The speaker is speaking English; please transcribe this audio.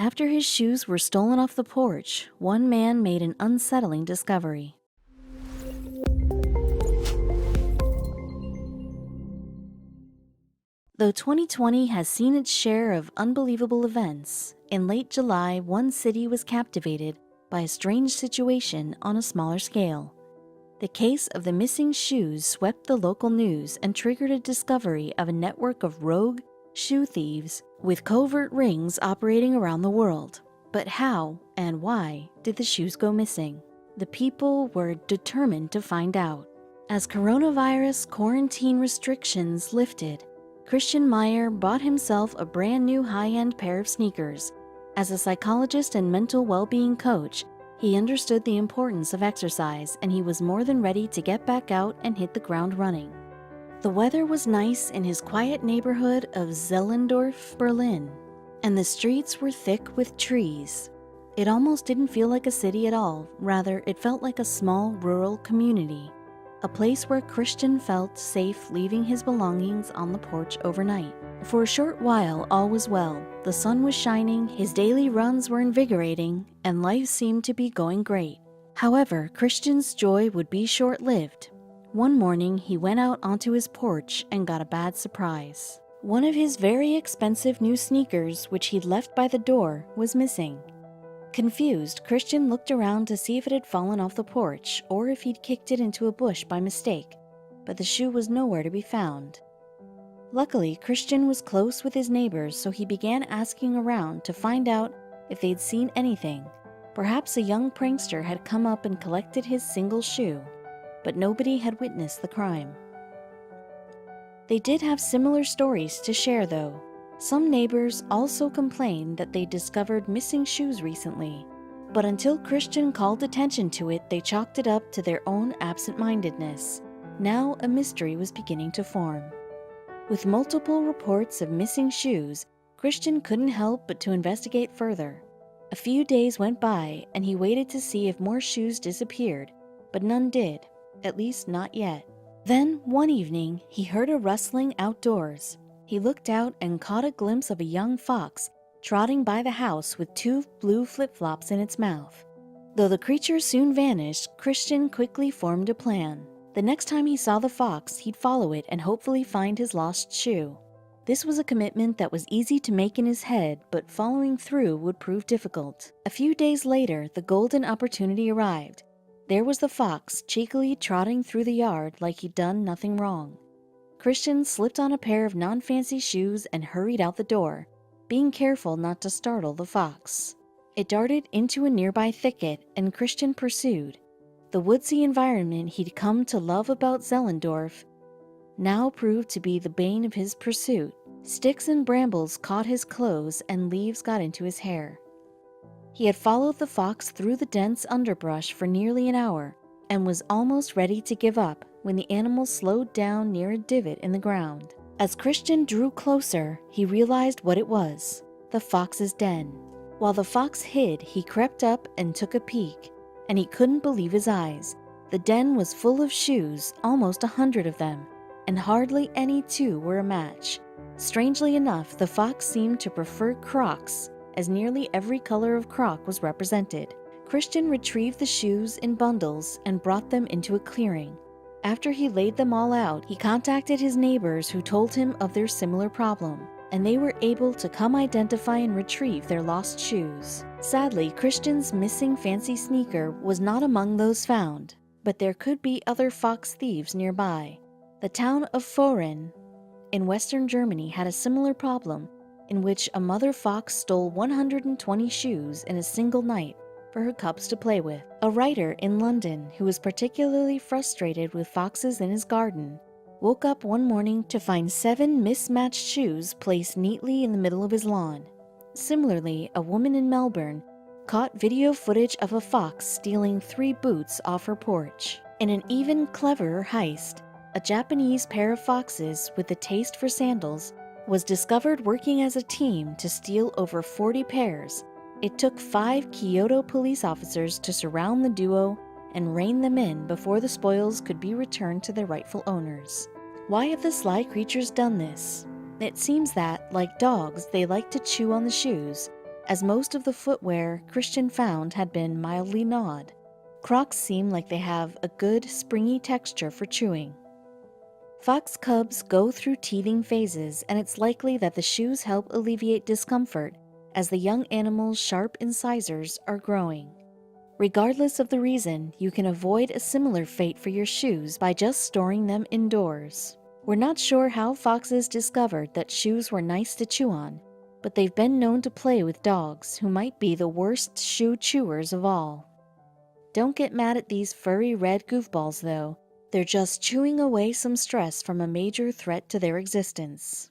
After his shoes were stolen off the porch, one man made an unsettling discovery. Though 2020 has seen its share of unbelievable events, in late July, one city was captivated by a strange situation on a smaller scale. The case of the missing shoes swept the local news and triggered a discovery of a network of rogue shoe thieves with covert rings operating around the world. But how and why did the shoes go missing? The people were determined to find out. As coronavirus quarantine restrictions lifted, Christian Meyer bought himself a brand new high-end pair of sneakers. As a psychologist and mental well-being coach, he understood the importance of exercise, and he was more than ready to get back out and hit the ground running. The weather was nice in his quiet neighborhood of Zehlendorf, Berlin, and the streets were thick with trees. It almost didn't feel like a city at all. Rather, it felt like a small rural community, a place where Christian felt safe leaving his belongings on the porch overnight. For a short while, all was well. The sun was shining, his daily runs were invigorating, and life seemed to be going great. However, Christian's joy would be short-lived. One morning, he went out onto his porch and got a bad surprise. One of his very expensive new sneakers, which he'd left by the door, was missing. Confused, Christian looked around to see if it had fallen off the porch or if he'd kicked it into a bush by mistake, but the shoe was nowhere to be found. Luckily, Christian was close with his neighbors, so he began asking around to find out if they'd seen anything. Perhaps a young prankster had come up and collected his single shoe, but nobody had witnessed the crime. They did have similar stories to share, though. Some neighbors also complained that they discovered missing shoes recently, but until Christian called attention to it, they chalked it up to their own absent-mindedness. Now a mystery was beginning to form. With multiple reports of missing shoes, Christian couldn't help but to investigate further. A few days went by, and he waited to see if more shoes disappeared, but none did, at least not yet. Then, one evening, he heard a rustling outdoors. He looked out and caught a glimpse of a young fox trotting by the house with 2 blue flip-flops in its mouth. Though the creature soon vanished, Christian quickly formed a plan. The next time he saw the fox, he'd follow it and hopefully find his lost shoe. This was a commitment that was easy to make in his head, but following through would prove difficult. A few days later, the golden opportunity arrived. There was the fox, cheekily trotting through the yard like he'd done nothing wrong. Christian slipped on a pair of non-fancy shoes and hurried out the door, being careful not to startle the fox. It darted into a nearby thicket, and Christian pursued. The woodsy environment he'd come to love about Zehlendorf now proved to be the bane of his pursuit. Sticks and brambles caught his clothes, and leaves got into his hair. He had followed the fox through the dense underbrush for nearly an hour, and was almost ready to give up when the animal slowed down near a divot in the ground. As Christian drew closer, he realized what it was: the fox's den. While the fox hid, he crept up and took a peek, and he couldn't believe his eyes. The den was full of shoes, almost 100 of them, and hardly any 2 were a match. Strangely enough, the fox seemed to prefer Crocs, as nearly every color of Croc was represented. Christian retrieved the shoes in bundles and brought them into a clearing. After he laid them all out, he contacted his neighbors who told him of their similar problem, and they were able to come identify and retrieve their lost shoes. Sadly, Christian's missing fancy sneaker was not among those found, but there could be other fox thieves nearby. The town of Foren in western Germany had a similar problem, in which a mother fox stole 120 shoes in a single night for her cubs to play with. A writer in London, who was particularly frustrated with foxes in his garden, woke up one morning to find 7 mismatched shoes placed neatly in the middle of his lawn. Similarly, a woman in Melbourne caught video footage of a fox stealing 3 boots off her porch. In an even cleverer heist, a Japanese pair of foxes with a taste for sandals was discovered working as a team to steal over 40 pairs. It took 5 Kyoto police officers to surround the duo and rein them in before the spoils could be returned to their rightful owners. Why have the sly creatures done this? It seems that, like dogs, they like to chew on the shoes, As most of the footwear Christian found had been mildly gnawed, Crocs seem like they have a good, springy texture for chewing. Fox cubs go through teething phases, and it's likely that the shoes help alleviate discomfort as the young animal's sharp incisors are growing. Regardless of the reason, you can avoid a similar fate for your shoes by just storing them indoors. We're not sure how foxes discovered that shoes were nice to chew on, but they've been known to play with dogs who might be the worst shoe chewers of all. Don't get mad at these furry red goofballs though. They're just chewing away some stress from a major threat to their existence.